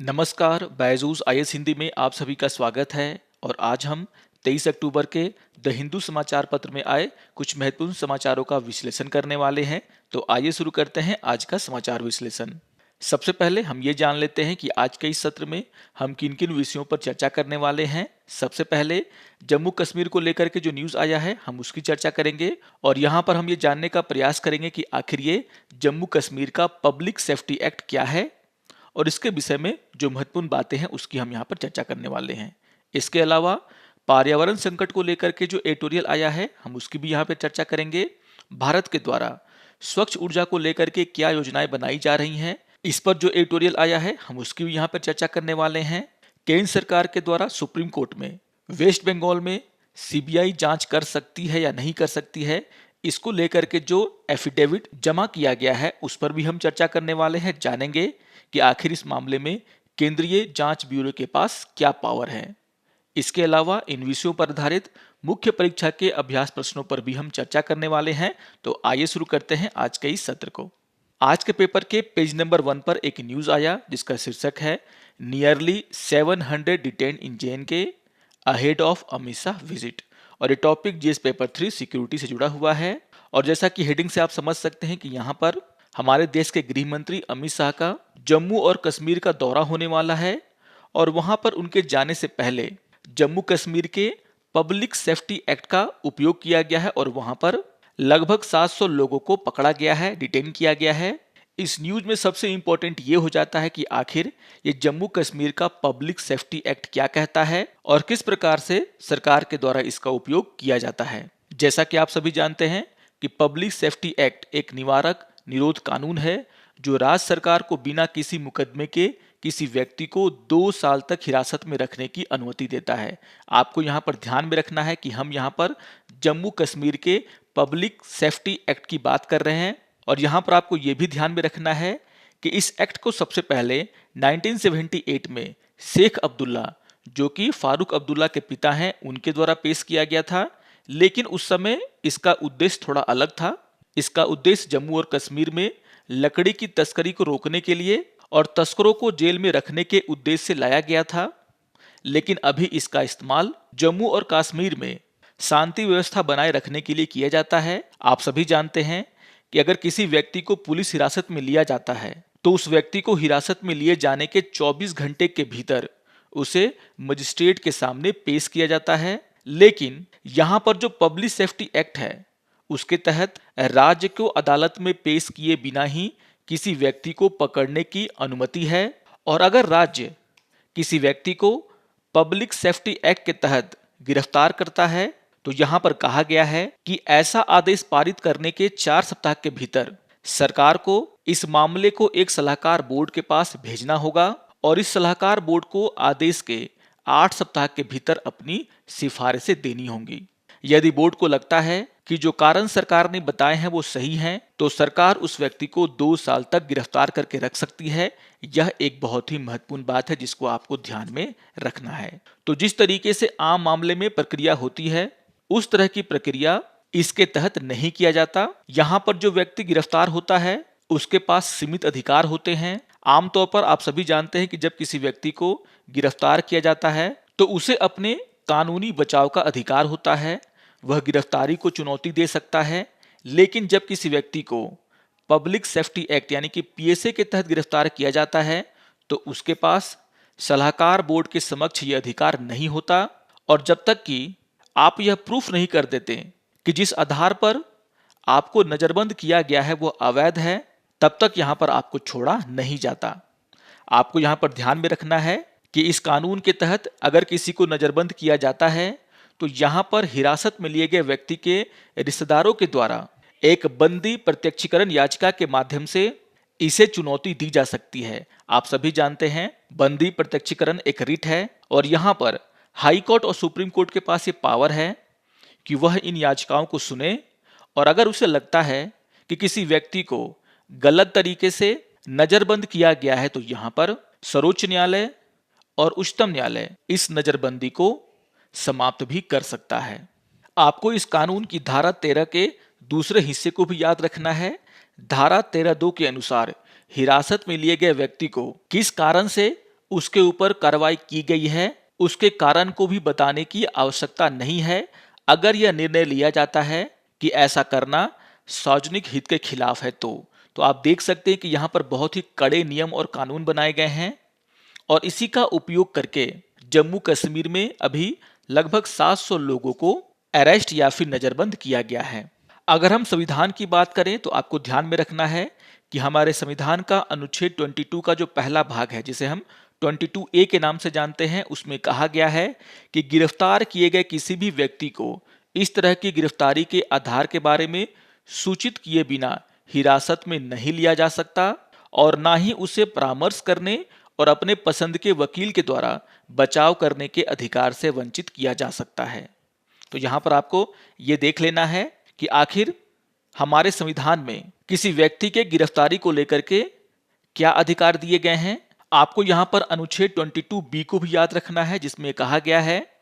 नमस्कार, बायजूस आईएएस हिंदी में आप सभी का स्वागत है। और आज हम 23 अक्टूबर के द हिंदू समाचार पत्र में आए कुछ महत्वपूर्ण समाचारों का विश्लेषण करने वाले हैं। तो आइए शुरू करते हैं आज का समाचार विश्लेषण। सबसे पहले हम ये जान लेते हैं कि आज के इस सत्र में हम किन किन विषयों पर चर्चा करने वाले हैं। सबसे पहले जम्मू कश्मीर को लेकर के जो न्यूज़ आया है हम उसकी चर्चा करेंगे और यहाँ पर हम ये जानने का प्रयास करेंगे कि आखिर ये जम्मू कश्मीर का पब्लिक सेफ्टी एक्ट क्या है और इसके विषय में जो महत्वपूर्ण बातें हैं उसकी हम यहाँ पर चर्चा करने वाले हैं। इसके अलावा पर्यावरण संकट को लेकर के जो एडिटोरियल आया है हम उसकी भी यहाँ पर चर्चा करेंगे। भारत के द्वारा स्वच्छ ऊर्जा को लेकर के क्या योजनाएं बनाई जा रही हैं, इस पर जो एडिटोरियल आया है हम उसकी भी यहाँ पर चर्चा करने वाले हैं। केंद्र सरकार के द्वारा सुप्रीम कोर्ट में वेस्ट बंगाल में सीबीआई जांच कर सकती है या नहीं कर सकती है, इसको लेकर के जो एफिडेविट जमा किया गया है उस पर भी हम चर्चा करने वाले हैं। जानेंगे कि आखिर इस मामले में केंद्रीय जांच ब्यूरो के पास क्या पावर है। इसके अलावा इन विषयों पर आधारित मुख्य परीक्षा के अभ्यास प्रश्नों पर भी हम चर्चा करने वाले हैं। तो आइए शुरू करते हैं आज के इस सत्र को। आज के पेपर के पेज नंबर 1 पर एक न्यूज आया जिसका शीर्षक है nearly 700 detain in JNK ahead of Amit Shah visit. और ये टॉपिक जीएस पेपर 3 सिक्योरिटी से जुड़ा हुआ है। और जैसा कि हेडिंग से आप समझ सकते हैं कि यहाँ पर हमारे देश के गृह मंत्री अमित शाह का जम्मू और कश्मीर का दौरा होने वाला है और वहां पर उनके जाने से पहले जम्मू कश्मीर के पब्लिक सेफ्टी एक्ट का उपयोग किया गया है और वहां पर लगभग 700 लोगों को पकड़ा गया है, डिटेन किया गया है। इस न्यूज में सबसे इंपॉर्टेंट ये हो जाता है कि आखिर ये जम्मू कश्मीर का पब्लिक सेफ्टी एक्ट क्या कहता है और किस प्रकार से सरकार के द्वारा इसका उपयोग किया जाता है। जैसा कि आप सभी जानते हैं कि पब्लिक सेफ्टी एक्ट एक निवारक निरोध कानून है जो राज्य सरकार को बिना किसी मुकदमे के किसी व्यक्ति को 2 साल तक हिरासत में रखने की अनुमति देता है। आपको यहाँ पर ध्यान में रखना है कि हम यहाँ पर जम्मू कश्मीर के पब्लिक सेफ्टी एक्ट की बात कर रहे हैं और यहाँ पर आपको ये भी ध्यान में रखना है कि इस एक्ट को सबसे पहले 1978 में शेख अब्दुल्ला, जो कि फारूक अब्दुल्ला के पिता हैं, उनके द्वारा पेश किया गया था। लेकिन उस समय इसका उद्देश्य थोड़ा अलग था। इसका उद्देश्य जम्मू और कश्मीर में लकड़ी की तस्करी को रोकने के लिए और तस्करों को जेल में रखने के उद्देश्य से लाया गया था। लेकिन अभी इसका इस्तेमाल जम्मू और कश्मीर में शांति व्यवस्था बनाए रखने के लिए किया जाता है। आप सभी जानते हैं कि अगर किसी व्यक्ति को पुलिस हिरासत में लिया जाता है तो उस व्यक्ति को हिरासत में लिए जाने के 24 घंटे के भीतर उसे मजिस्ट्रेट के सामने पेश किया जाता है। लेकिन यहाँ पर जो पब्लिक सेफ्टी एक्ट है उसके तहत राज्य को अदालत में पेश किए बिना ही किसी व्यक्ति को पकड़ने की अनुमति है। और अगर राज्य किसी व्यक्ति को पब्लिक सेफ्टी एक्ट के तहत गिरफ्तार करता है तो यहाँ पर कहा गया है कि ऐसा आदेश पारित करने के 4 सप्ताह के भीतर सरकार को इस मामले को एक सलाहकार बोर्ड के पास भेजना होगा और इस सलाहकार बोर्ड को आदेश के 8 सप्ताह के भीतर अपनी सिफारिशें देनी होंगी। यदि बोर्ड को लगता है कि जो कारण सरकार ने बताए हैं वो सही हैं, तो सरकार उस व्यक्ति को 2 साल तक गिरफ्तार करके रख सकती है। यह एक बहुत ही महत्वपूर्ण बात है जिसको आपको ध्यान में रखना है। तो जिस तरीके से आम मामले में प्रक्रिया होती है उस तरह की प्रक्रिया इसके तहत नहीं किया जाता। यहाँ पर जो व्यक्ति गिरफ्तार होता है उसके पास सीमित अधिकार होते हैं। आमतौर पर आप सभी जानते हैं कि जब किसी व्यक्ति को गिरफ्तार किया जाता है तो उसे अपने कानूनी बचाव का अधिकार होता है, वह गिरफ्तारी को चुनौती दे सकता है। लेकिन जब किसी व्यक्ति को पब्लिक सेफ्टी एक्ट यानी कि PSA के तहत गिरफ्तार किया जाता है तो उसके पास सलाहकार बोर्ड के समक्ष यह अधिकार नहीं होता। और जब तक कि आप यह प्रूफ नहीं कर देते कि जिस आधार पर आपको नजरबंद किया गया है वो अवैध है, तब तक यहाँ पर आपको छोड़ा नहीं जाता। आपको यहाँ पर ध्यान में रखना है कि इस कानून के तहत अगर किसी को नजरबंद किया जाता है तो यहाँ पर हिरासत में लिए गए व्यक्ति के रिश्तेदारों के द्वारा एक बंदी प्रत्यक्षीकरण याचिका के माध्यम से इसे चुनौती दी जा सकती है। आप सभी जानते हैं बंदी प्रत्यक्षीकरण एक रिट है और यहाँ पर हाई कोर्ट और सुप्रीम कोर्ट के पास ये पावर है कि वह इन याचिकाओं को सुने और अगर उसे लगता है कि किसी व्यक्ति को गलत तरीके से नजरबंद किया गया है तो यहाँ पर सर्वोच्च न्यायालय और उच्चतम न्यायालय इस नजरबंदी को समाप्त भी कर सकता है। आपको इस कानून की धारा 13 के दूसरे हिस्से को भी याद रखना है। धारा 13(2) के अनुसार हिरासत में लिए गए व्यक्ति को किस कारण से उसके ऊपर कार्रवाई की गई है, उसके कारण को भी बताने की आवश्यकता नहीं है अगर यह निर्णय लिया जाता है कि ऐसा करना सार्वजनिक हित के खिलाफ है। तो आप देख सकते हैं कि यहाँ पर बहुत ही कड़े नियम और कानून बनाए गए हैं और इसी का उपयोग करके जम्मू कश्मीर में अभी लगभग 700 लोगों को अरेस्ट या फिर नजरबंद किया गया है। अगर हम संविधान की बात करें तो आपको ध्यान में रखना है कि हमारे संविधान का अनुच्छेद 22 का जो पहला भाग है, जिसे हम 22A के नाम से जानते हैं, उसमें कहा गया है कि गिरफ्तार किए गए किसी भी व्यक्ति को इस तरह की गिरफ्तारी के आधार के बारे में सूचित किए बिना हिरासत में नहीं लिया जा सकता और ना ही उसे परामर्श करने और अपने पसंद के वकील के द्वारा बचाव करने के अधिकार से वंचित किया जा सकता है। तो यहाँ पर आपको ये देख लेना है कि आखिर हमारे संविधान में किसी व्यक्ति के गिरफ्तारी को लेकर के क्या अधिकार दिए गए हैं। आपको यहाँ पर अनुच्छेद 22B को भी याद रखना है, जिसमें कहा गया है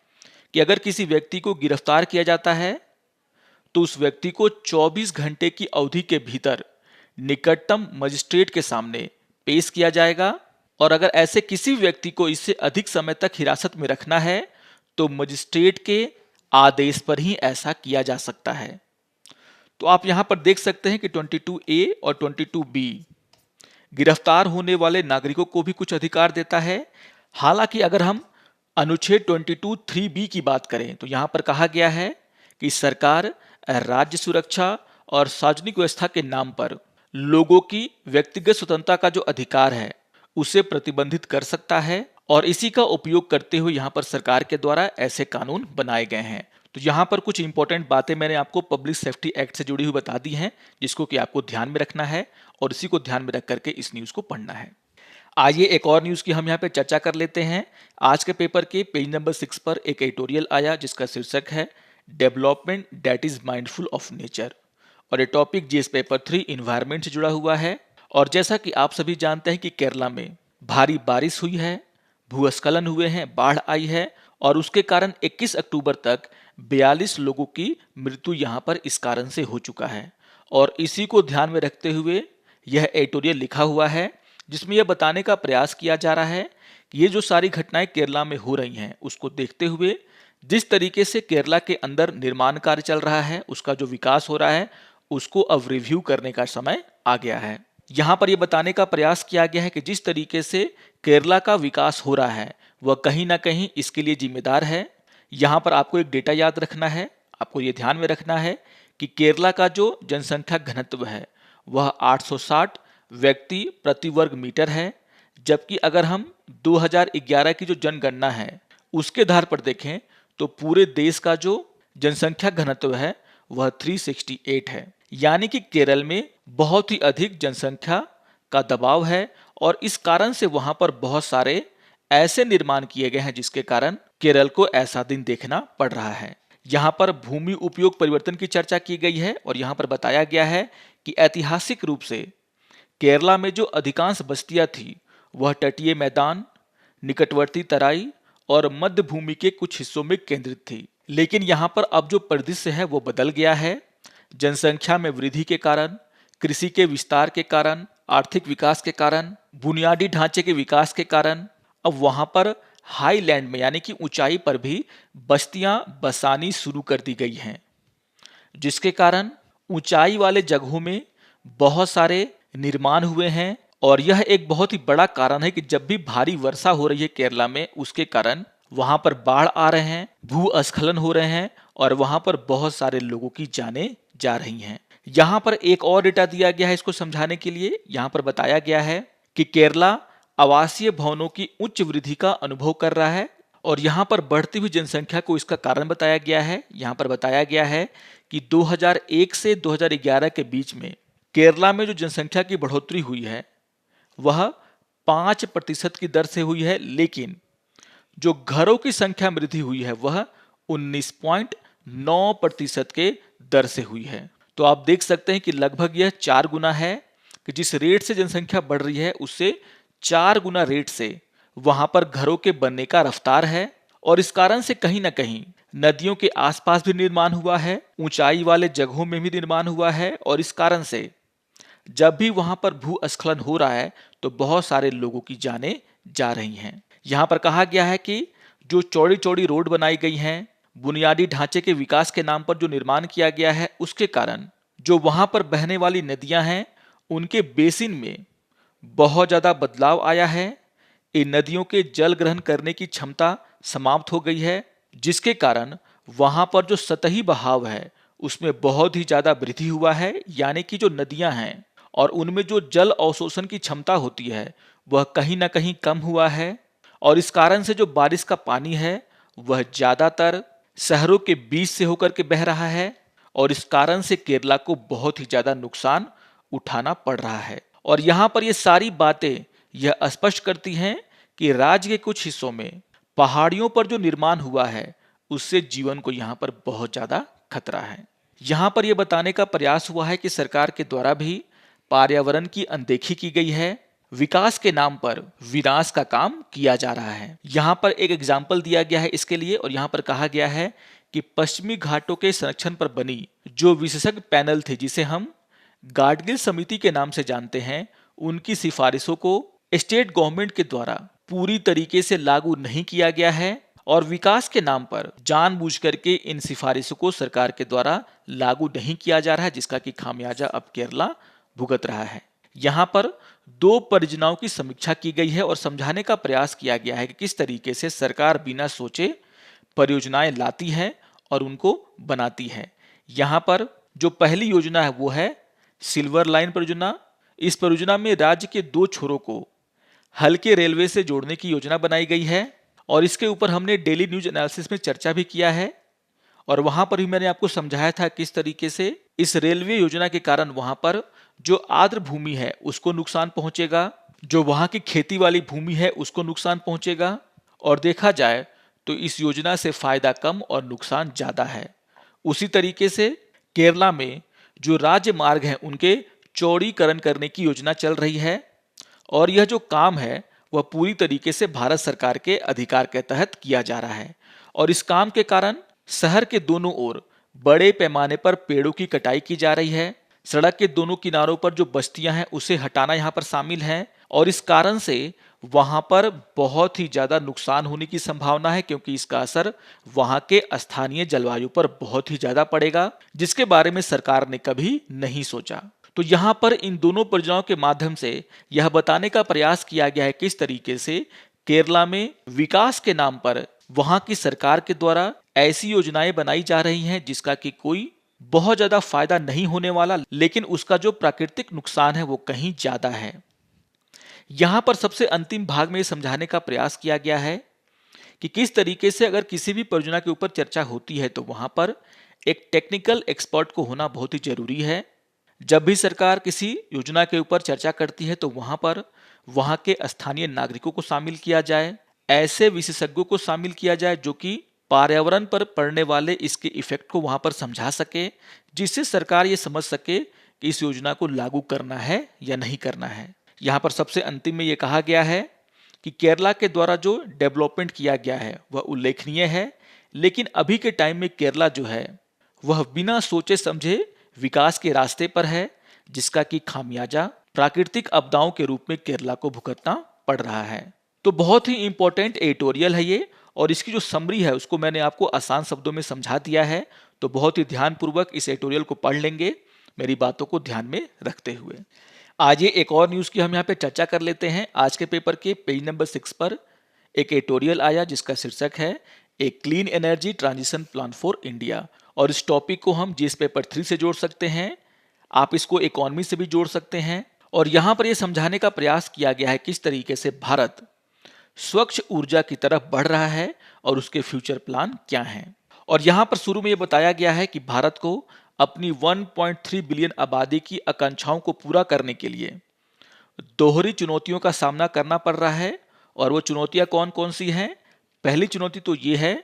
कि अगर किसी व्यक्ति को गिरफ्तार किया जाता है तो उस व्यक्ति को 24 घंटे की अवधि के भीतर निकटतम मजिस्ट्रेट के सामने पेश किया जाएगा और अगर ऐसे किसी व्यक्ति को इससे अधिक समय तक हिरासत में रखना है तो मजिस्ट्रेट के आदेश पर ही ऐसा किया जा सकता है। तो आप यहां पर देख सकते हैं कि 22A और 22B गिरफ्तार होने वाले नागरिकों को भी कुछ अधिकार देता है। हालांकि अगर हम अनुच्छेद 22(3)B की बात करें तो यहां पर कहा गया है कि सरकार राज्य सुरक्षा और सार्वजनिक व्यवस्था के नाम पर लोगों की व्यक्तिगत स्वतंत्रता का जो अधिकार है उसे प्रतिबंधित कर सकता है और इसी का उपयोग करते हुए यहाँ पर सरकार के द्वारा ऐसे कानून बनाए गए हैं। तो यहाँ पर कुछ इंपॉर्टेंट बातें मैंने आपको पब्लिक सेफ्टी एक्ट से जुड़ी हुई बता दी हैं, जिसको कि आपको ध्यान में रखना है और इसी को ध्यान में रख करके इस न्यूज़ को पढ़ना है। आइए एक और न्यूज़ की हम यहाँ पे चर्चा कर लेते हैं। आज के पेपर के पेज नंबर 6 पर एक एडिटोरियल आया जिसका शीर्षक है development that is mindful of nature और ये टॉपिक जीएस पेपर 3 इन्वायरमेंट से जुड़ा हुआ है। और जैसा कि आप सभी जानते हैं कि केरला में भारी बारिश हुई है, भूस्खलन हुए हैं, बाढ़ आई है और उसके कारण 21 अक्टूबर तक 42 लोगों की मृत्यु यहाँ पर इस कारण से हो चुका है। और इसी को ध्यान में रखते हुए यह एडिटोरियल लिखा हुआ है जिसमें यह बताने का प्रयास किया जा रहा है कि ये जो सारी घटनाएं केरला में हो रही हैं उसको देखते हुए जिस तरीके से केरला के अंदर निर्माण कार्य चल रहा है, उसका जो विकास हो रहा है, उसको अब रिव्यू करने का समय आ गया है। यहाँ पर यह बताने का प्रयास किया गया है कि जिस तरीके से केरला का विकास हो रहा है वह कहीं ना कहीं इसके लिए जिम्मेदार है। यहाँ पर आपको एक डेटा याद रखना है, आपको ये ध्यान में रखना है कि केरला का जो जनसंख्या घनत्व है वह 860 व्यक्ति प्रति वर्ग मीटर है, जबकि अगर हम 2011 की जो जनगणना है उसके आधार पर देखें तो पूरे देश का जो जनसंख्या घनत्व है वह 368 है। यानी कि केरल में बहुत ही अधिक जनसंख्या का दबाव है और इस कारण से वहां पर बहुत सारे ऐसे निर्माण किए गए हैं जिसके कारण केरल को ऐसा दिन देखना पड़ रहा है। यहाँ पर भूमि उपयोग परिवर्तन की चर्चा की गई है और यहाँ पर बताया गया है कि ऐतिहासिक रूप से केरला में जो अधिकांश बस्तियां थी वह तटीय मैदान, निकटवर्ती तराई और मध्य भूमि के कुछ हिस्सों में केंद्रित थी। लेकिन यहाँ पर अब जो परिदृश्य है वो बदल गया है। जनसंख्या में वृद्धि के कारण, कृषि के विस्तार के कारण, आर्थिक विकास के कारण, बुनियादी ढांचे के विकास के कारण अब वहां पर हाईलैंड में यानी कि ऊंचाई पर भी बस्तियां बसानी शुरू कर दी गई हैं, जिसके कारण ऊंचाई वाले जगहों में बहुत सारे निर्माण हुए हैं। और यह एक बहुत ही बड़ा कारण है कि जब भी भारी वर्षा हो रही है केरला में, उसके कारण वहां पर बाढ़ आ रहे हैं, भूस्खलन हो रहे हैं और वहां पर बहुत सारे लोगों की जानें जा रही हैं। यहाँ पर एक और डेटा दिया गया है इसको समझाने के लिए। यहाँ पर बताया गया है कि केरला आवासीय भवनों की उच्च वृद्धि का अनुभव कर रहा है और यहाँ पर बढ़ती हुई जनसंख्या को इसका कारण बताया गया है। यहाँ पर बताया गया है कि 2001 से 2011 के बीच में केरला में जो जनसंख्या की बढ़ोतरी हुई है वह 5% की दर से हुई है, लेकिन जो घरों की संख्या में वृद्धि हुई है वह 19.9% के दर से हुई है। तो आप देख सकते हैं कि लगभग यह 4 गुना है कि जिस रेट से जनसंख्या बढ़ रही है उससे 4 गुना रेट से वहां पर घरों के बनने का रफ्तार है। और इस कारण से कहीं ना कहीं नदियों के आसपास भी निर्माण हुआ है, ऊंचाई वाले जगहों में भी निर्माण हुआ है और इस कारण से जब भी वहां पर भूस्खलन हो रहा है तो बहुत सारे लोगों की जानें जा रही हैं। यहाँ पर कहा गया है कि जो चौड़ी चौड़ी रोड बनाई गई हैं, बुनियादी ढांचे के विकास के नाम पर जो निर्माण किया गया है, उसके कारण जो वहां पर बहने वाली नदियां हैं उनके बेसिन में बहुत ज़्यादा बदलाव आया है। इन नदियों के जल ग्रहण करने की क्षमता समाप्त हो गई है, जिसके कारण वहां पर जो सतही बहाव है उसमें बहुत ही ज़्यादा वृद्धि हुआ है। यानी कि जो नदियां हैं और उनमें जो जल अवशोषण की क्षमता होती है वह कहीं ना कहीं कम हुआ है, और इस कारण से जो बारिश का पानी है वह ज़्यादातर शहरों के बीच से होकर के बह रहा है, और इस कारण से केरला को बहुत ही ज़्यादा नुकसान उठाना पड़ रहा है। और यहाँ पर ये सारी बातें यह स्पष्ट करती हैं कि राज्य के कुछ हिस्सों में पहाड़ियों पर जो निर्माण हुआ है उससे जीवन को यहाँ पर बहुत ज़्यादा खतरा है। यहाँ पर यह बताने का प्रयास हुआ है कि सरकार के द्वारा भी पर्यावरण की अनदेखी की गई है, विकास के नाम पर विनाश का काम किया जा रहा है। यहाँ पर एक एग्जाम्पल दिया गया है इसके लिए, और यहाँ पर कहा गया है कि पश्चिमी घाटों के संरक्षण पर बनी जो विशेषज्ञ पैनल थे, जिसे हम गाडगिल समिति के नाम से जानते हैं, उनकी सिफारिशों को स्टेट गवर्नमेंट के द्वारा पूरी तरीके से लागू नहीं किया गया है, और विकास के नाम पर जानबूझ करके इन सिफारिशों को सरकार के द्वारा लागू नहीं किया जा रहा है, जिसका कि खामियाजा अब केरला भुगत रहा है। यहाँ पर दो परियोजनाओं की समीक्षा की गई है और समझाने का प्रयास किया गया है कि किस तरीके से सरकार बिना सोचे परियोजनाएं लाती है और उनको बनाती है। यहाँ पर जो पहली योजना है वो है सिल्वर लाइन परियोजना। इस परियोजना में राज्य के दो छोरों को हल्के रेलवे से जोड़ने की योजना बनाई गई है, और इसके ऊपर हमने डेली न्यूज एनालिसिस में चर्चा भी किया है, और वहां पर भी मैंने आपको समझाया था किस तरीके से इस रेलवे योजना के कारण वहां पर जो आर्द्र भूमि है उसको नुकसान पहुंचेगा, जो वहां की खेती वाली भूमि है उसको नुकसान पहुंचेगा, और देखा जाए तो इस योजना से फायदा कम और नुकसान ज्यादा है। उसी तरीके से केरला में जो राज्य मार्ग हैं उनके चौड़ीकरण करने की योजना चल रही है, और यह जो काम है वह पूरी तरीके से भारत सरकार के अधिकार के तहत किया जा रहा है, और इस काम के कारण शहर के दोनों ओर बड़े पैमाने पर पेड़ों की कटाई की जा रही है। सड़क के दोनों किनारों पर जो बस्तियां हैं उसे हटाना यहाँ पर शामिल है, और इस कारण से वहां पर बहुत ही ज्यादा नुकसान होने की संभावना है, क्योंकि इसका असर वहां के स्थानीय जलवायु पर बहुत ही ज्यादा पड़ेगा, जिसके बारे में सरकार ने कभी नहीं सोचा। तो यहाँ पर इन दोनों परियोजनाओं के माध्यम से यह बताने का प्रयास किया गया है किस तरीके से केरला में विकास के नाम पर वहां की सरकार के द्वारा ऐसी योजनाएं बनाई जा रही हैं जिसका कि कोई बहुत ज्यादा फायदा नहीं होने वाला, लेकिन उसका जो प्राकृतिक नुकसान है वो कहीं ज्यादा है। यहां पर सबसे अंतिम भाग में समझाने का प्रयास किया गया है कि किस तरीके से अगर किसी भी परियोजना के ऊपर चर्चा होती है तो वहां पर एक टेक्निकल एक्सपर्ट को होना बहुत ही जरूरी है। जब भी सरकार किसी योजना के ऊपर चर्चा करती है तो वहां पर वहां के स्थानीय नागरिकों को शामिल किया जाए, ऐसे विशेषज्ञों को शामिल किया जाए जो कि पर्यावरण पर पड़ने वाले इसके इफेक्ट को वहां पर समझा सके, जिससे सरकार ये समझ सके कि इस योजना को लागू करना है या नहीं करना है। यहाँ पर सबसे अंतिम में ये कहा गया है कि केरला के द्वारा जो डेवलपमेंट किया गया है वह उल्लेखनीय है, लेकिन अभी के टाइम में केरला जो है वह बिना सोचे समझे विकास के रास्ते पर है, जिसका कि खामियाजा प्राकृतिक आपदाओं के रूप में केरला को भुगतना पड़ रहा है। तो बहुत ही इंपॉर्टेंट एडिटोरियल है ये, और इसकी जो समरी है उसको मैंने आपको आसान शब्दों में समझा दिया है, तो बहुत ही ध्यानपूर्वक इस एडिटोरियल को पढ़ लेंगे मेरी बातों को ध्यान में रखते हुए। आज ये एक और न्यूज़ की हम यहाँ पे चर्चा कर लेते हैं। आज के पेपर के पेज नंबर 6 पर एक एडिटोरियल आया जिसका शीर्षक है a clean energy transition plan for India, और इस टॉपिक को हम जीएस पेपर 3 से जोड़ सकते हैं, आप इसको इकोनॉमी से भी जोड़ सकते हैं। और यहाँ पर यह समझाने का प्रयास किया गया है किस तरीके से भारत स्वच्छ ऊर्जा की तरफ बढ़ रहा है और उसके फ्यूचर प्लान क्या हैं। और यहाँ पर शुरू में यह बताया गया है कि भारत को अपनी 1.3 बिलियन आबादी की आकांक्षाओं को पूरा करने के लिए दोहरी चुनौतियों का सामना करना पड़ रहा है, और वो चुनौतियां कौन कौन सी हैं। पहली चुनौती तो ये है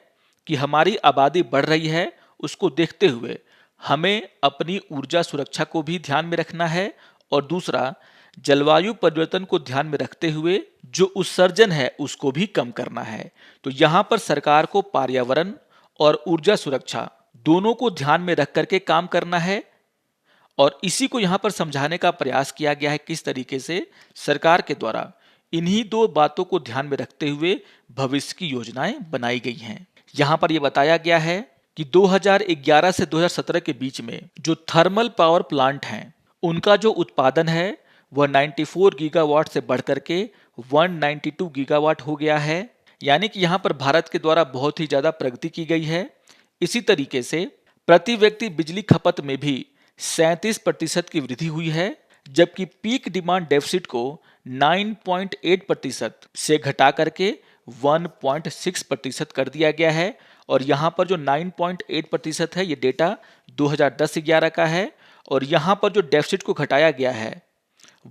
कि हमारी आबादी बढ़ रही है, उसको देखते हुए हमें अपनी ऊर्जा सुरक्षा को भी ध्यान में रखना है, और दूसरा जलवायु परिवर्तन को ध्यान में रखते हुए जो उत्सर्जन है उसको भी कम करना है। तो यहाँ पर सरकार को पर्यावरण और ऊर्जा सुरक्षा दोनों को ध्यान में रख करके काम करना है, और इसी को यहाँ पर समझाने का प्रयास किया गया है किस तरीके से सरकार के द्वारा इन्हीं दो बातों को ध्यान में रखते हुए भविष्य की योजनाएं बनाई गई हैं। यहाँ पर यह बताया गया है कि 2011 से 2017 के बीच में जो थर्मल पावर प्लांट हैं, उनका जो उत्पादन है वह 94 गीगावाट से बढ़कर के 192 गीगावाट हो गया है। यानी कि यहाँ पर भारत के द्वारा बहुत ही ज्यादा प्रगति की गई है। इसी तरीके से प्रति व्यक्ति बिजली खपत में भी 37% की वृद्धि हुई है, जबकि पीक डिमांड डेफिसिट को 9.8% से घटा करके 1.6% कर दिया गया है। और यहाँ पर जो 9.8% है, ये डेटा 2010-11 का है, और यहाँ पर जो डेफिसिट को घटाया गया है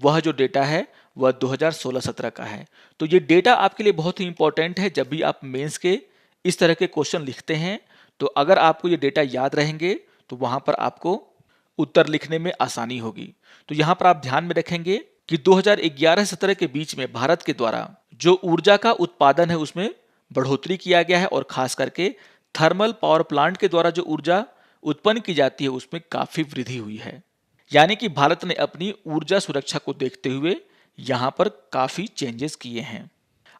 वह जो डेटा है वह 2016-17 का है। तो ये डेटा आपके लिए बहुत ही इंपॉर्टेंट है। जब भी आप मेंस के इस तरह के क्वेश्चन लिखते हैं तो अगर आपको ये डेटा याद रहेंगे तो वहां पर आपको उत्तर लिखने में आसानी होगी। तो यहाँ पर आप ध्यान में रखेंगे कि 2011-17 के बीच में भारत के द्वारा जो ऊर्जा का उत्पादन है उसमें बढ़ोतरी किया गया है, और खास करके थर्मल पावर प्लांट के द्वारा जो ऊर्जा उत्पन्न की जाती है उसमें काफी वृद्धि हुई है। यानी कि भारत ने अपनी ऊर्जा सुरक्षा को देखते हुए यहाँ पर काफी चेंजेस किए हैं।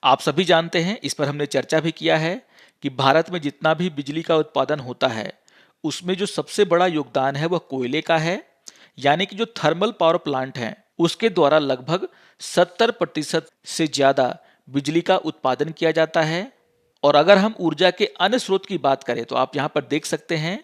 आप सभी जानते हैं, इस पर हमने चर्चा भी किया है कि भारत में जितना भी बिजली का उत्पादन होता है उसमें जो सबसे बड़ा योगदान है वह कोयले का है। यानी कि जो थर्मल पावर प्लांट हैं उसके द्वारा लगभग 70% से ज्यादा बिजली का उत्पादन किया जाता है। और अगर हम ऊर्जा के अन्य स्रोत की बात करें तो आप यहाँ पर देख सकते हैं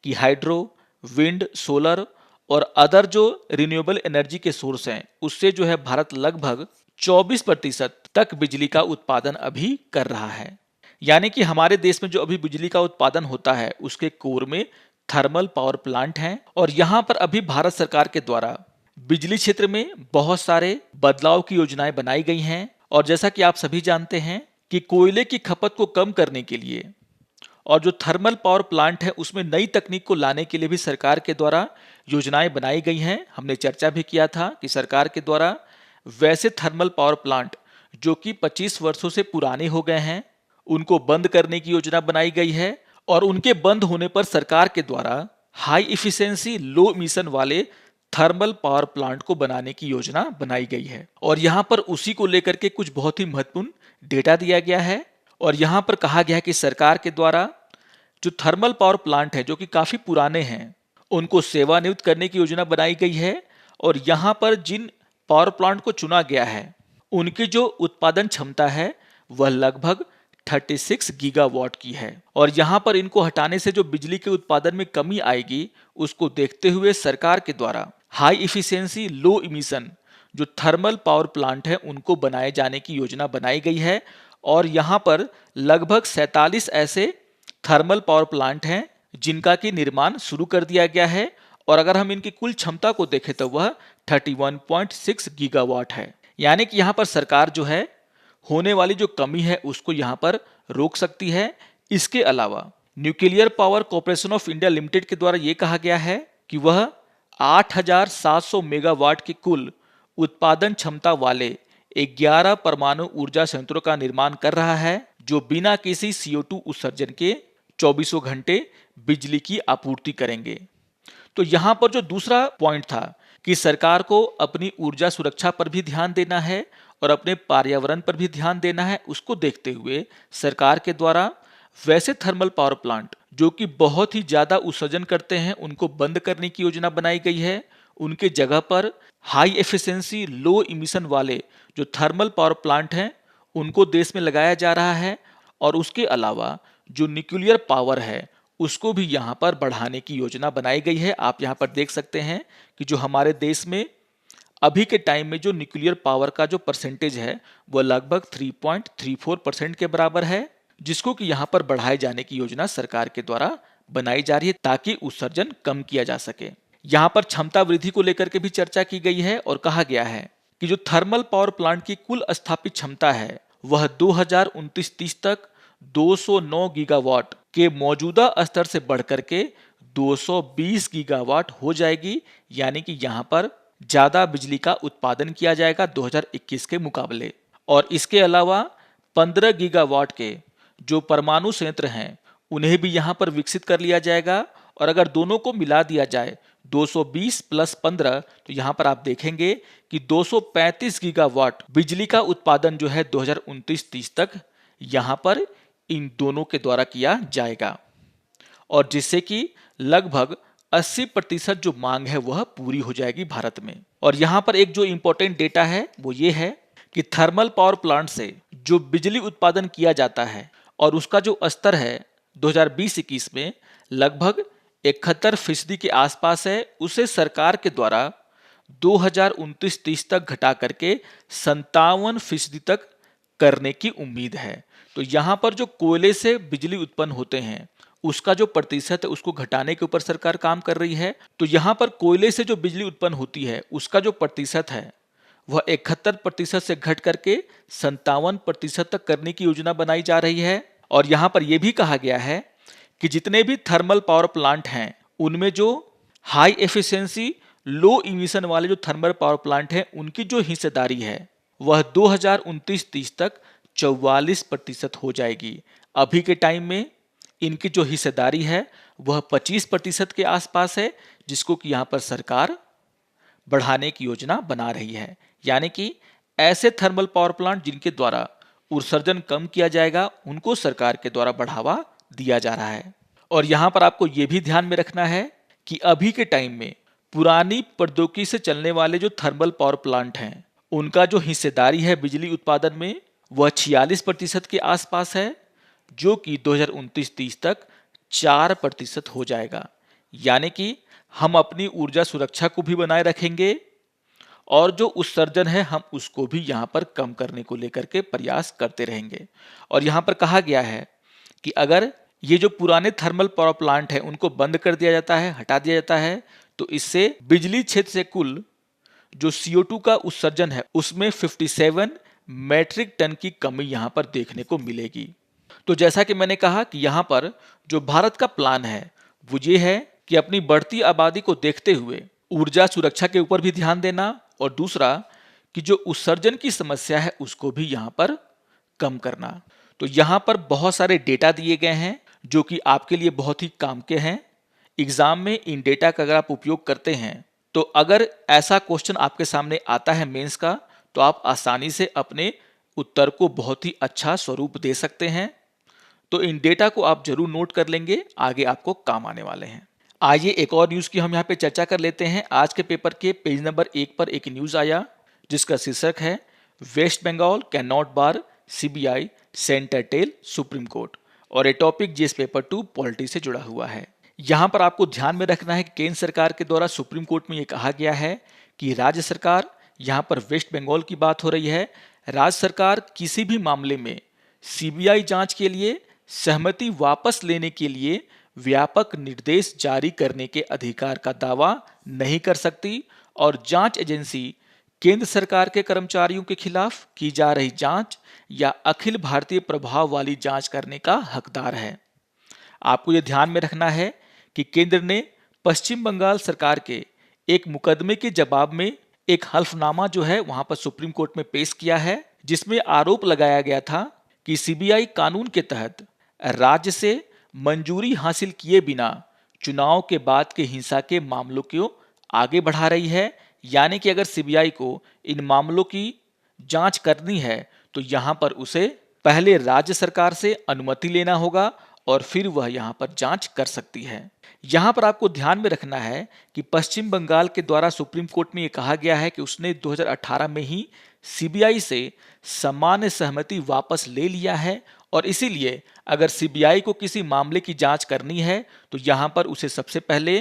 कि हाइड्रो, विंड, सोलर और अदर जो रिन्यूएबल एनर्जी के सोर्स हैं उससे जो है भारत लगभग 24% तक बिजली का उत्पादन अभी कर रहा है। यानी कि हमारे देश में जो अभी बिजली का उत्पादन होता है उसके कोर में थर्मल पावर प्लांट हैं। और यहाँ पर अभी भारत सरकार के द्वारा बिजली क्षेत्र में बहुत सारे बदलाव की योजनाएं बनाई गई हैं। और जैसा कि आप सभी जानते हैं कि कोयले की खपत को कम करने के लिए और जो थर्मल पावर प्लांट है उसमें नई तकनीक को लाने के लिए भी सरकार के द्वारा योजनाएं बनाई गई हैं। हमने चर्चा भी किया था कि सरकार के द्वारा वैसे थर्मल पावर प्लांट जो कि 25 वर्षों से पुराने हो गए हैं उनको बंद करने की योजना बनाई गई है, और उनके बंद होने पर सरकार के द्वारा हाई इफिशिएंसी लो इमिशन वाले थर्मल पावर प्लांट को बनाने की योजना बनाई गई है। और यहाँ पर उसी को लेकर के कुछ बहुत ही महत्वपूर्ण डेटा दिया गया है। और यहाँ पर कहा गया है कि सरकार के द्वारा जो थर्मल पावर प्लांट है जो कि काफी पुराने हैं उनको सेवानिवृत्त करने की योजना बनाई गई है। और यहाँ पर जिन पावर प्लांट को चुना गया है उनकी जो उत्पादन क्षमता है वह लगभग 36 गीगावाट की है। और यहाँ पर इनको हटाने से जो बिजली के उत्पादन में कमी आएगी उसको देखते हुए सरकार के द्वारा हाई इफिशिएंसी लो इमिशन जो थर्मल पावर प्लांट है उनको बनाए जाने की योजना बनाई गई है। और यहाँ पर लगभग 47 ऐसे थर्मल पावर प्लांट हैं जिनका कि निर्माण शुरू कर दिया गया है। और अगर हम इनकी कुल क्षमता को देखें तो वह 31.6 गीगावाट है। यानी कि यहाँ पर सरकार जो है होने वाली जो कमी है उसको यहाँ पर रोक सकती है। इसके अलावा nuclear power corporation of India limited के द्वारा यह कहा गया है कि वह 8,700 मेगावाट की कुल उत्पादन क्षमता वाले 11 परमाणु ऊर्जा संयंत्रों का निर्माण कर रहा है जो बिना किसी CO2 उत्सर्जन के 24 घंटे बिजली की आपूर्ति करेंगे। तो यहाँ पर जो दूसरा पॉइंट था कि सरकार को अपनी ऊर्जा सुरक्षा पर भी ध्यान देना है और अपने पर्यावरण पर भी ध्यान देना है, उसको देखते हुए सरकार के द्वारा वैसे थर्मल पावर प्लांट जो कि बहुत ही ज्यादा उत्सर्जन करते हैं उनको बंद करने की योजना बनाई गई है। उनके जगह पर हाई एफिशिएंसी लो इमिशन वाले जो थर्मल पावर प्लांट हैं उनको देश में लगाया जा रहा है। और उसके अलावा जो न्यूक्लियर पावर है उसको भी यहाँ पर बढ़ाने की योजना बनाई गई है। आप यहाँ पर देख सकते हैं कि जो हमारे देश में अभी के टाइम में जो न्यूक्लियर पावर का जो परसेंटेज है वह लगभग 3.34% के बराबर है, जिसको कि यहाँ पर बढ़ाए जाने की योजना सरकार के द्वारा बनाई जा रही है ताकि उत्सर्जन कम किया जा सके। यहाँ पर क्षमता वृद्धि को लेकर के भी चर्चा की गई है और कहा गया है कि जो थर्मल पावर प्लांट की कुल स्थापित क्षमता है वह 2029-30 तक 209 गीगावाट के मौजूदा स्तर से बढ़कर के 220 गीगावाट हो जाएगी। यानी कि यहाँ पर ज्यादा बिजली का उत्पादन किया जाएगा 2021 के मुकाबले। और इसके अलावा 15 गीगावाट के जो परमाणु संयंत्र हैं उन्हें भी यहाँ पर विकसित कर लिया जाएगा। और अगर दोनों को मिला दिया जाए 220 प्लस 15, तो यहाँ पर आप देखेंगे कि 235 गीगावाट बिजली का उत्पादन जो है 2029-30 तक यहाँ पर इन दोनों के द्वारा किया जाएगा, और जिससे कि लगभग 80% जो मांग है वह पूरी हो जाएगी भारत में। और यहाँ पर एक जो इंपॉर्टेंट डेटा है वो ये है कि थर्मल पावर प्लांट से जो बिजली उत्पादन किया जाता है और उसका जो स्तर है 2020-21 में लगभग 71% के आसपास है, उसे सरकार के द्वारा 2029-30 तक घटा करके 57% तक करने की उम्मीद है। तो यहाँ पर जो कोयले से बिजली उत्पन्न होते हैं उसका जो प्रतिशत है उसको घटाने के ऊपर सरकार काम कर रही है। तो यहाँ पर कोयले से जो बिजली उत्पन्न होती है उसका जो प्रतिशत है वह 71% से घट करके 57% तक करने की योजना बनाई जा रही है। और यहाँ पर यह भी कहा गया है कि जितने भी थर्मल पावर प्लांट हैं उनमें जो हाई एफिशिएंसी लो इमिशन वाले जो थर्मल पावर प्लांट हैं उनकी जो हिस्सेदारी है वह 2029-30 तक 44% हो जाएगी। अभी के टाइम में इनकी जो हिस्सेदारी है वह 25% के आसपास है, जिसको कि यहाँ पर सरकार बढ़ाने की योजना बना रही है। यानी कि ऐसे थर्मल पावर प्लांट जिनके द्वारा उत्सर्जन कम किया जाएगा उनको सरकार के द्वारा बढ़ावा दिया जा रहा है। और यहाँ पर आपको ये भी ध्यान में रखना है कि अभी के टाइम में पुरानी प्रौद्योगिकी से चलने वाले जो थर्मल पावर प्लांट हैं उनका जो हिस्सेदारी है बिजली उत्पादन में वह 46% के आसपास है, जो कि 2029-30 तक 4% हो जाएगा। यानी कि हम अपनी ऊर्जा सुरक्षा को भी बनाए रखेंगे और जो उत्सर्जन है हम उसको भी यहाँ पर कम करने को लेकर के प्रयास करते रहेंगे। और यहाँ पर कहा गया है कि अगर ये जो पुराने थर्मल पावर प्लांट है उनको बंद कर दिया जाता है, हटा दिया जाता है, तो इससे बिजली क्षेत्र से कुल जो CO2 का उत्सर्जन है उसमें 57 मैट्रिक टन की कमी यहाँ पर देखने को मिलेगी। तो जैसा कि मैंने कहा कि यहाँ पर जो भारत का प्लान है वो ये है कि अपनी बढ़ती आबादी को देखते हुए ऊर्जा सुरक्षा के ऊपर भी ध्यान देना, और दूसरा कि जो उत्सर्जन की समस्या है उसको भी यहाँ पर कम करना। तो यहाँ पर बहुत सारे डेटा दिए गए हैं जो कि आपके लिए बहुत ही काम के हैं। एग्जाम में इन डेटा का अगर आप उपयोग करते हैं तो अगर ऐसा क्वेश्चन आपके सामने आता है मेंस का, तो आप आसानी से अपने उत्तर को बहुत ही अच्छा स्वरूप दे सकते हैं। तो इन डेटा को आप जरूर नोट कर लेंगे, आगे आपको काम आने वाले हैं। आइए एक और न्यूज़ की हम यहाँ पे चर्चा कर लेते हैं। आज के पेपर के पेज नंबर 1 पर एक न्यूज़ आया जिसका शीर्षक है West Bengal can not bar CBI centre tell supreme court, और ये टॉपिक जीएस पेपर 2 पॉलिटी से जुड़ा हुआ है। यहाँ पर आपको ध्यान में रखना है कि केंद्र सरकार के द्वारा सुप्रीम कोर्ट में ये कहा गया है कि राज्य सरकार, यहाँ पर वेस्ट बंगाल की बात हो रही है, राज्य सरकार किसी भी मामले में CBI जांच के लिए सहमति वापस लेने के लिए व्यापक निर्देश जारी करने के अधिकार का दावा नहीं कर सकती, और जांच एजेंसी केंद्र सरकार के कर्मचारियों के खिलाफ की जा रही जांच या अखिल भारतीय प्रभाव वाली जांच करने का हकदार है। आपको यह ध्यान में रखना है कि केंद्र ने पश्चिम बंगाल सरकार के एक मुकदमे के जवाब में एक हल्फनामा जो है वहां पर सुप्रीम कोर्ट में पेश किया है, जिसमें आरोप लगाया गया था कि CBI कानून के तहत राज्य से मंजूरी हासिल किए बिना चुनाव के बाद के हिंसा के मामलों को आगे बढ़ा रही है। यानी कि अगर CBI को इन मामलों की जांच करनी है तो यहाँ पर उसे पहले राज्य सरकार से अनुमति लेना होगा और फिर वह यहाँ पर जांच कर सकती है। यहाँ पर आपको ध्यान में रखना है कि पश्चिम बंगाल के द्वारा सुप्रीम कोर्ट में ये कहा गया है कि उसने 2018 में ही CBI से सामान्य सहमति वापस ले लिया है, और इसीलिए अगर CBI को किसी मामले की जांच करनी है तो यहाँ पर उसे सबसे पहले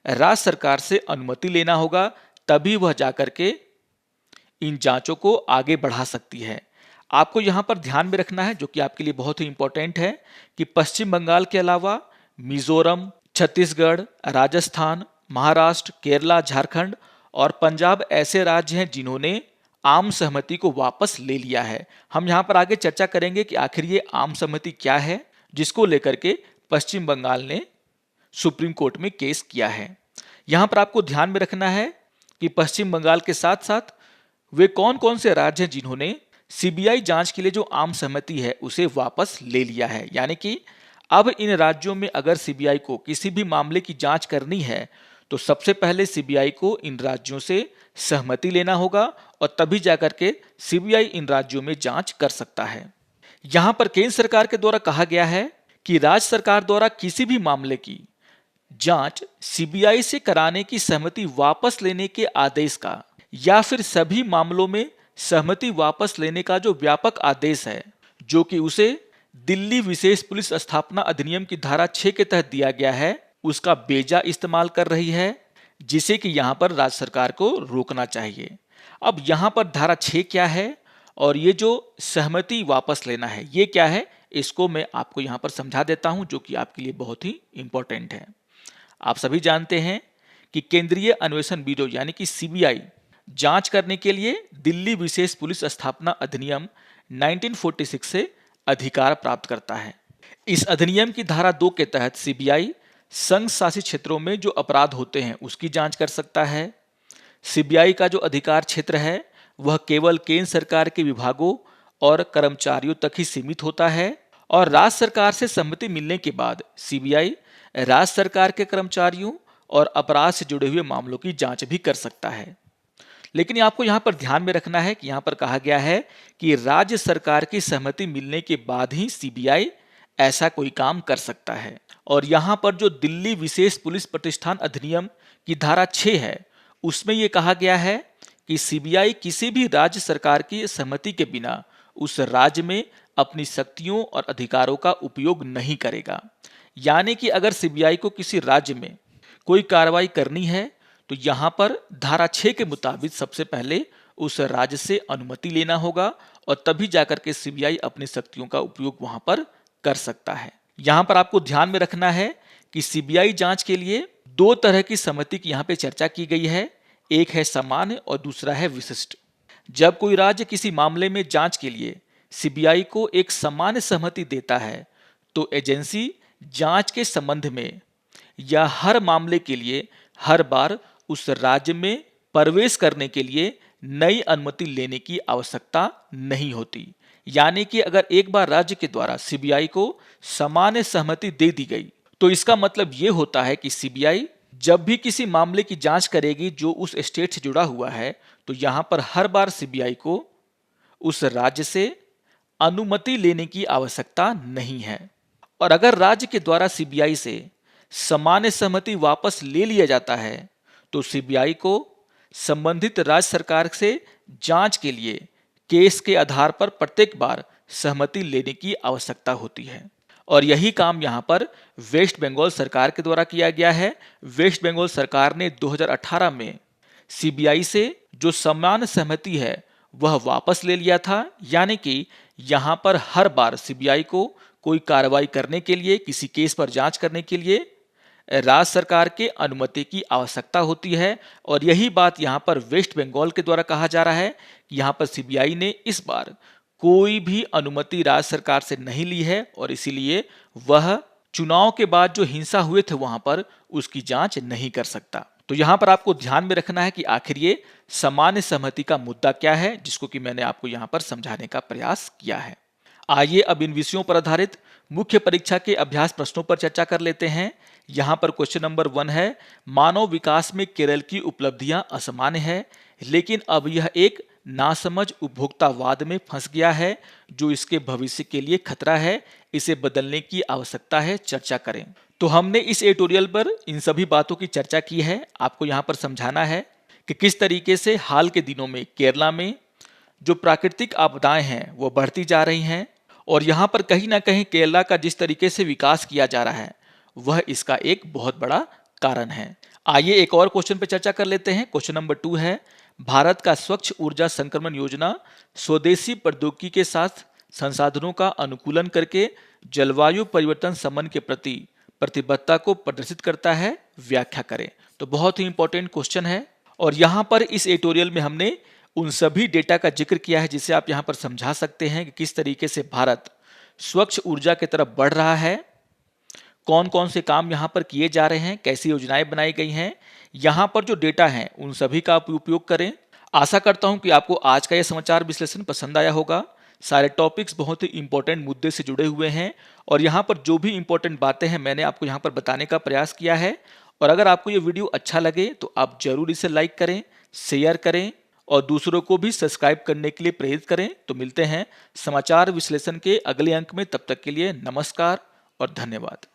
राज्य सरकार से अनुमति लेना होगा, तभी वह जाकर के इन जांचों को आगे बढ़ा सकती है। आपको यहाँ पर ध्यान में रखना है, जो कि आपके लिए बहुत ही इंपॉर्टेंट है, कि पश्चिम बंगाल के अलावा मिजोरम, छत्तीसगढ़, राजस्थान, महाराष्ट्र, केरला, झारखंड और पंजाब ऐसे राज्य हैं जिन्होंने आम सहमति को वापस ले लिया है। हम यहाँ पर आगे चर्चा करेंगे कि आखिर ये आम सहमति क्या है जिसको लेकर के पश्चिम बंगाल ने सुप्रीम कोर्ट में केस किया है। यहाँ पर आपको ध्यान में रखना है कि पश्चिम बंगाल के साथ साथ वे कौन कौन से राज्य हैं जिन्होंने CBI जांच के लिए जो आम सहमति है उसे वापस ले लिया है। यानी कि अब इन राज्यों में अगर CBI को किसी भी मामले की जांच करनी है तो सबसे पहले सीबीआई को इन राज्यों से सहमति लेना होगा और तभी जाकर के सीबीआई इन राज्यों में जांच कर सकता है। यहां पर केंद्र सरकार के द्वारा कहा गया है कि राज्य सरकार द्वारा किसी भी मामले की जांच सीबीआई से कराने की सहमति वापस लेने के आदेश का या फिर सभी मामलों में सहमति वापस लेने का जो व्यापक आदेश है, जो कि उसे दिल्ली विशेष पुलिस स्थापना अधिनियम की धारा 6 के तहत दिया गया है, उसका बेजा इस्तेमाल कर रही है, जिसे कि यहां पर राज्य सरकार को रोकना चाहिए। अब यहां पर धारा 6 क्या है और ये जो सहमति वापस लेना है ये क्या है, इसको मैं आपको यहां पर समझा देता हूं, जो कि आपके लिए बहुत ही इंपॉर्टेंट है। आप सभी जानते हैं कि केंद्रीय अन्वेषण ब्यूरो यानी कि सीबीआई जांच करने के लिए दिल्ली विशेष पुलिस स्थापना अधिनियम 1946 से अधिकार प्राप्त करता है। इस अधिनियम की धारा 2 के तहत सीबीआई संघ शासित क्षेत्रों में जो अपराध होते हैं उसकी जांच कर सकता है। सीबीआई का जो अधिकार क्षेत्र है वह केवल केंद्र सरकार के विभागों और कर्मचारियों तक ही सीमित होता है और राज्य सरकार से सहमति मिलने के बाद सीबीआई राज्य सरकार के कर्मचारियों और अपराध से जुड़े हुए मामलों की जांच भी कर सकता है। लेकिन आपको यहां पर ध्यान में रखना है कि यहां पर कहा गया है कि राज्य सरकार की सहमति मिलने के बाद ही सीबीआई ऐसा कोई काम कर सकता है। और यहां पर जो दिल्ली विशेष पुलिस प्रतिष्ठान अधिनियम की धारा 6 है उसमें यह कहा गया है कि सीबीआई किसी भी राज्य सरकार की सहमति के बिना उस राज्य में अपनी शक्तियों और अधिकारों का उपयोग नहीं करेगा। यानी कि अगर सीबीआई को किसी राज्य में कोई कार्रवाई करनी है तो यहां पर धारा 6 के मुताबिक सबसे पहले उस राज्य से अनुमति लेना होगा और तभी जाकर के सीबीआई अपनी शक्तियों का उपयोग वहां पर कर सकता है। यहां पर आपको ध्यान में रखना है कि सीबीआई जांच के लिए दो तरह की सहमति की यहां पे चर्चा की गई है, एक है सामान्य और दूसरा है विशिष्ट। जब कोई राज्य किसी मामले में जांच के लिए सीबीआई को एक सामान्य सहमति देता है तो एजेंसी जांच के संबंध में या हर मामले के लिए हर बार उस राज्य में प्रवेश करने के लिए नई अनुमति लेने की आवश्यकता नहीं होती। यानी कि अगर एक बार राज्य के द्वारा सीबीआई को सामान्य सहमति दे दी गई तो इसका मतलब ये होता है कि सीबीआई जब भी किसी मामले की जांच करेगी जो उस स्टेट से जुड़ा हुआ है तो यहां पर हर बार सीबीआई को उस राज्य से अनुमति लेने की आवश्यकता नहीं है। और अगर राज्य के द्वारा सीबीआई से सामान्य सहमति वापस ले लिया जाता है तो सीबीआई को संबंधित राज्य सरकार से जांच के लिए केस के आधार पर प्रत्येक बार सहमति लेने की आवश्यकता होती है। और यही काम यहां पर वेस्ट बंगाल सरकार के द्वारा किया गया है। वेस्ट बंगाल सरकार ने 2018 में सीबीआई से जो सामान्य सहमति है वह वापस ले लिया था। यानी कि यहां पर हर बार सीबीआई को कोई कार्रवाई करने के लिए, किसी केस पर जांच करने के लिए राज्य सरकार के अनुमति की आवश्यकता होती है। और यही बात यहां पर वेस्ट बंगाल के द्वारा कहा जा रहा है कि यहां पर सीबीआई ने इस बार कोई भी अनुमति राज्य सरकार से नहीं ली है और इसीलिए वह चुनाव के बाद जो हिंसा हुए थे वहां पर उसकी जांच नहीं कर सकता। तो यहां पर आपको ध्यान में रखना है कि आखिर ये सामान्य सहमति का मुद्दा क्या है, जिसको कि मैंने आपको यहां पर समझाने का प्रयास किया है। आइए अब इन विषयों पर आधारित मुख्य परीक्षा के अभ्यास प्रश्नों पर चर्चा कर लेते हैं। यहां पर क्वेश्चन नंबर 1 है, मानव विकास में केरल की उपलब्धियां असामान्य है, लेकिन अब यह एक नासमझ उपभोक्तावाद में फंस गया है जो इसके भविष्य के लिए खतरा है। इसे बदलने की आवश्यकता है, चर्चा करें। तो हमने इस एडिटोरियल पर इन सभी बातों की चर्चा की है। आपको यहां पर समझाना है कि किस तरीके से हाल के दिनों में केरला में जो प्राकृतिक आपदाएं हैं वो बढ़ती जा रही हैं और यहां पर कहीं ना कहीं केरला का जिस तरीके से विकास किया जा रहा है वह इसका एक बहुत बड़ा कारण है। आइए एक और क्वेश्चन पर चर्चा कर लेते हैं। क्वेश्चन नंबर 2 है, भारत का स्वच्छ ऊर्जा संक्रमण योजना स्वदेशी प्रौद्योगिकी के साथ संसाधनों का अनुकूलन करके जलवायु परिवर्तन समन्वय के प्रति प्रतिबद्धता को प्रदर्शित करता है, व्याख्या करें। तो बहुत ही इंपॉर्टेंट क्वेश्चन है और यहाँ पर इस एडिटोरियल में हमने उन सभी डेटा का जिक्र किया है जिसे आप यहाँ पर समझा सकते हैं कि किस तरीके से भारत स्वच्छ ऊर्जा की तरफ बढ़ रहा है, कौन कौन से काम यहाँ पर किए जा रहे हैं, कैसी योजनाएं बनाई गई हैं। यहाँ पर जो डेटा हैं उन सभी का आप उपयोग करें। आशा करता हूं कि आपको आज का यह समाचार विश्लेषण पसंद आया होगा। सारे टॉपिक्स बहुत ही इंपॉर्टेंट मुद्दे से जुड़े हुए हैं और यहाँ पर जो भी इंपॉर्टेंट बातें हैं मैंने आपको यहाँ पर बताने का प्रयास किया है और अगर आपको ये वीडियो अच्छा लगे तो आप जरूर इसे लाइक करें, शेयर करें और दूसरों को भी सब्सक्राइब करने के लिए प्रेरित करें। तो मिलते हैं समाचार विश्लेषण के अगले अंक में, तब तक के लिए नमस्कार और धन्यवाद।